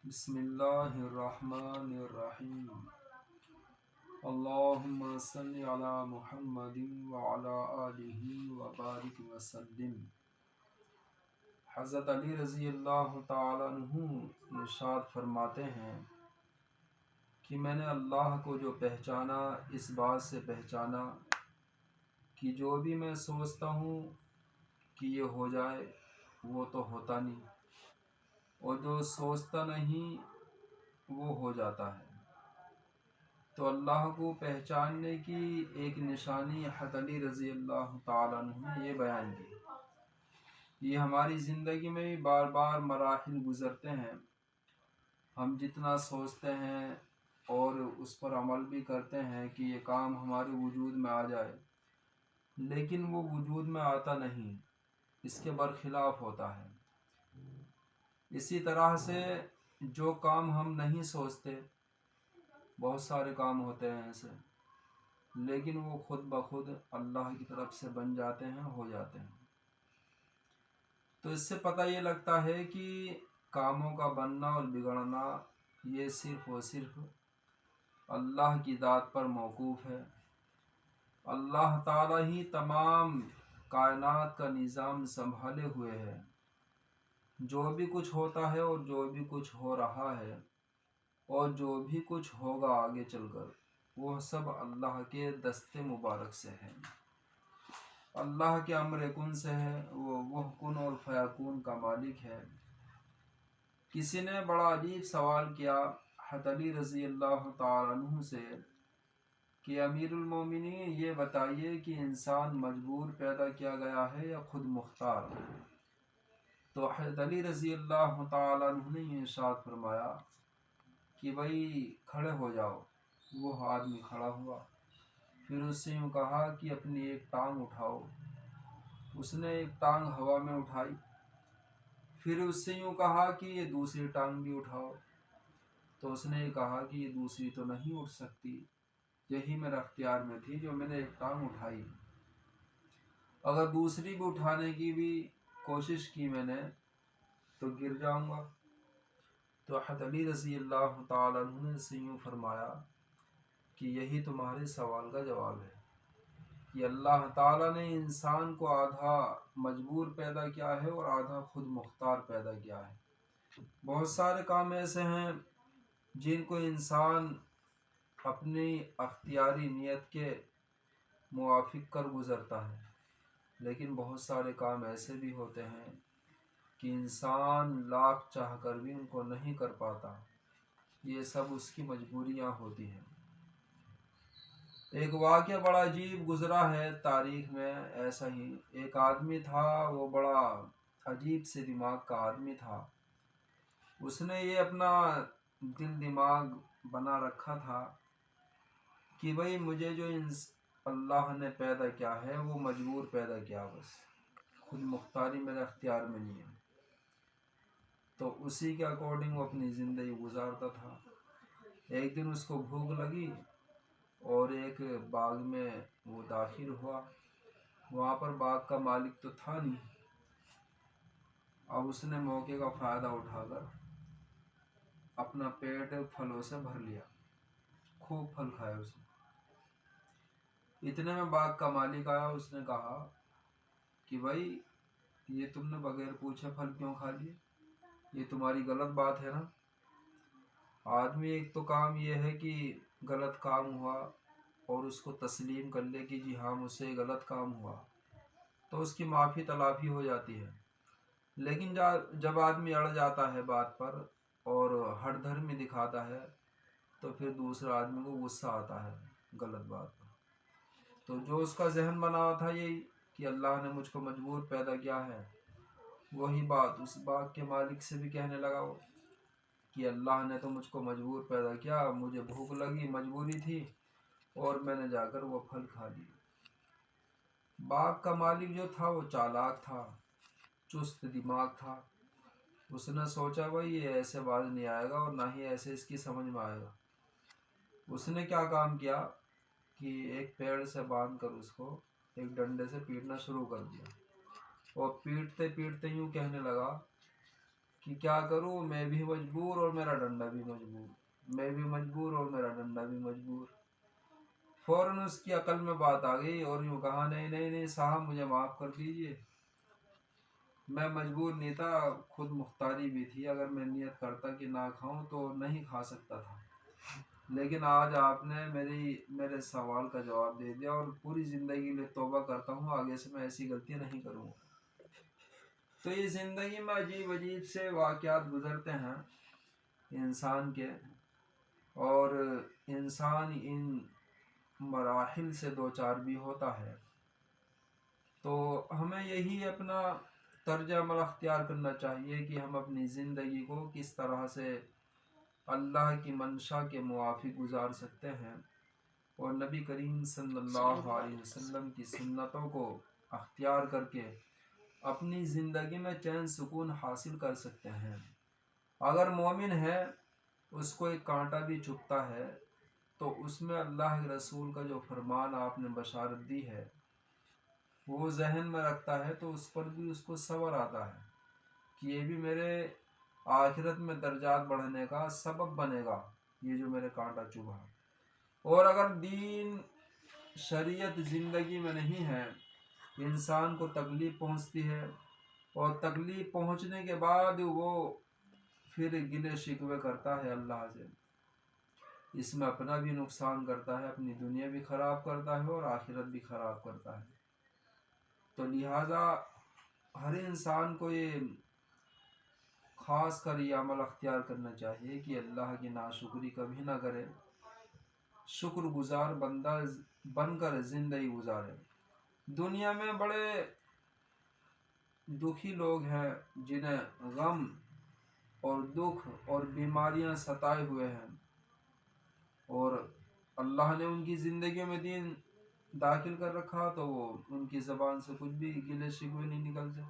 بسم اللہ الرحمن الرحیم اللہم صلی علی محمد وعلی آلہ وبارک وسلم۔ حضرت علی رضی اللہ تعالیٰ عنہ ارشاد فرماتے ہیں کہ میں نے اللہ کو جو پہچانا اس بات سے پہچانا کہ جو بھی میں سوچتا ہوں کہ یہ ہو جائے وہ تو ہوتا نہیں، اور جو سوچتا نہیں وہ ہو جاتا ہے۔ تو اللہ کو پہچاننے کی ایک نشانی حضرت علی رضی اللہ تعالیٰ عنہ نے یہ بیان کی۔ یہ ہماری زندگی میں بھی بار بار مراحل گزرتے ہیں، ہم جتنا سوچتے ہیں اور اس پر عمل بھی کرتے ہیں کہ یہ کام ہمارے وجود میں آ جائے، لیکن وہ وجود میں آتا نہیں، اس کے برخلاف ہوتا ہے۔ اسی طرح سے جو کام ہم نہیں سوچتے، بہت سارے کام ہوتے ہیں ایسے، لیکن وہ خود بخود اللہ کی طرف سے بن جاتے ہیں، ہو جاتے ہیں۔ تو اس سے پتہ یہ لگتا ہے کہ کاموں کا بننا اور بگڑنا یہ صرف اور صرف اللہ کی ذات پر موقوف ہے۔ اللہ تعالیٰ ہی تمام کائنات کا نظام سنبھالے ہوئے ہے۔ جو بھی کچھ ہوتا ہے اور جو بھی کچھ ہو رہا ہے اور جو بھی کچھ ہوگا آگے چل کر، وہ سب اللہ کے دست مبارک سے ہے، اللہ کے امر کن سے ہے۔ وہ کن اور فیکون کا مالک ہے۔ کسی نے بڑا عجیب سوال کیا حضرت علی رضی اللہ تعالیٰ عنہ سے کہ امیر المومنین یہ بتائیے کہ انسان مجبور پیدا کیا گیا ہے یا خود مختار؟ تو حضرت علی رضی اللہ تعالیٰ عنہ نے یہ ارشاد فرمایا کہ بھائی کھڑے ہو جاؤ۔ وہ آدمی کھڑا ہوا، پھر اس سے یوں کہا کہ اپنی ایک ٹانگ اٹھاؤ۔ اس نے ایک ٹانگ ہوا میں اٹھائی، پھر اس سے یوں کہا کہ یہ دوسری ٹانگ بھی اٹھاؤ۔ تو اس نے کہا کہ یہ دوسری تو نہیں اٹھ سکتی، یہی میرا اختیار میں تھی جو میں نے ایک ٹانگ اٹھائی، اگر دوسری بھی اٹھانے کی بھی کوشش کی میں نے تو گر جاؤں گا۔ تو حضرت علی رضی اللہ تعالیٰ عنہ نے سے یوں فرمایا کہ یہی تمہارے سوال کا جواب ہے کہ اللہ تعالیٰ نے انسان کو آدھا مجبور پیدا کیا ہے اور آدھا خود مختار پیدا کیا ہے۔ بہت سارے کام ایسے ہیں جن کو انسان اپنی اختیاری نیت کے موافق کر گزرتا ہے، لیکن بہت سارے کام ایسے بھی ہوتے ہیں کہ انسان لاکھ چاہ کر بھی ان کو نہیں کر پاتا۔ یہ سب اس کی مجبوریاں ہوتی ہیں۔ ایک واقعہ بڑا عجیب گزرا ہے تاریخ میں، ایسا ہی ایک آدمی تھا، وہ بڑا عجیب سے دماغ کا آدمی تھا۔ اس نے یہ اپنا دل دماغ بنا رکھا تھا کہ بھئی مجھے جو اللہ نے پیدا کیا ہے وہ مجبور پیدا کیا، بس خود مختاری میرے اختیار میں نہیں ہے۔ تو اسی کے اکارڈنگ وہ اپنی زندگی گزارتا تھا۔ ایک دن اس کو بھوک لگی اور ایک باغ میں وہ داخل ہوا۔ وہاں پر باغ کا مالک تو تھا نہیں۔ اب اس نے موقع کا فائدہ اٹھا کر اپنا پیٹ پھلوں سے بھر لیا، خوب پھل کھائے اس نے۔ اتنے میں باغ کا مالک آیا، اس نے کہا کہ بھائی یہ تم نے بغیر پوچھے پھل کیوں کھا لیے؟ یہ تمہاری غلط بات ہے نا۔ آدمی ایک تو کام یہ ہے کہ غلط کام ہوا اور اس کو تسلیم کر لے کہ جی ہاں مجھ سے غلط کام ہوا، تو اس کی معافی تلافی ہو جاتی ہے۔ لیکن جب آدمی اڑ جاتا ہے بات پر اور ہٹ دھرمی دکھاتا ہے تو پھر دوسرا آدمی کو غصہ آتا ہے غلط بات پر۔ تو جو اس کا ذہن بنا ہوا تھا یہی کہ اللہ نے مجھ کو مجبور پیدا کیا ہے، وہی بات اس باغ کے مالک سے بھی کہنے لگا وہ کہ اللہ نے تو مجھ کو مجبور پیدا کیا، مجھے بھوک لگی، مجبوری تھی اور میں نے جا کر وہ پھل کھا لیے۔ باغ کا مالک جو تھا وہ چالاک تھا، چست دماغ تھا۔ اس نے سوچا بھائی یہ ایسے باز نہیں آئے گا اور نہ ہی ایسے اس کی سمجھ میں آئے گا۔ اس نے کیا کام کیا کہ ایک پیڑ سے باندھ کر اس کو ایک ڈنڈے سے پیٹنا شروع کر دیا، اور پیٹتے پیٹتے یوں کہنے لگا کہ کیا کروں، میں بھی مجبور اور میرا ڈنڈا بھی مجبور، میں بھی مجبور اور میرا ڈنڈا بھی مجبور۔ فوراً اس کی عقل میں بات آ گئی اور یوں کہا، نہیں نہیں نہیں صاحب مجھے معاف کر دیجئے، میں مجبور نہیں تھا، خود مختاری بھی تھی، اگر میں نیت کرتا کہ نہ کھاؤں تو نہیں کھا سکتا تھا، لیکن آج آپ نے میرے سوال کا جواب دے دیا اور پوری زندگی لیے توبہ کرتا ہوں، آگے سے میں ایسی غلطیاں نہیں کروں گا۔ تو یہ زندگی میں عجیب عجیب سے واقعات گزرتے ہیں انسان کے، اور انسان ان مراحل سے دوچار بھی ہوتا ہے۔ تو ہمیں یہی اپنا طرز عمل اختیار کرنا چاہیے کہ ہم اپنی زندگی کو کس طرح سے اللہ کی منشا کے موافق گزار سکتے ہیں اور نبی کریم صلی اللہ علیہ وسلم کی سنتوں کو اختیار کر کے اپنی زندگی میں چین سکون حاصل کر سکتے ہیں۔ اگر مومن ہے اس کو ایک کانٹا بھی چبھتا ہے تو اس میں اللہ کے رسول کا جو فرمان آپ نے بشارت دی ہے وہ ذہن میں رکھتا ہے تو اس پر بھی اس کو صبر آتا ہے کہ یہ بھی میرے آخرت میں درجات بڑھنے کا سبب بنے گا، یہ جو میرے کانٹا چبھا۔ اور اگر دین شریعت زندگی میں نہیں ہے، انسان کو تکلیف پہنچتی ہے اور تکلیف پہنچنے کے بعد وہ پھر گلے شکوے کرتا ہے اللہ سے، اس میں اپنا بھی نقصان کرتا ہے، اپنی دنیا بھی خراب کرتا ہے اور آخرت بھی خراب کرتا ہے۔ تو لہٰذا ہر انسان کو یہ خاص کر یہ عمل اختیار کرنا چاہیے کہ اللہ کی ناشکری کبھی نہ کرے، شکر گزار بندہ بن کر زندگی گزارے۔ دنیا میں بڑے دکھی لوگ ہیں جنہیں غم اور دکھ اور بیماریاں ستائے ہوئے ہیں، اور اللہ نے ان کی زندگیوں میں دین داخل کر رکھا تو وہ ان کی زبان سے کچھ بھی گلے شکوے نہیں نکلتے۔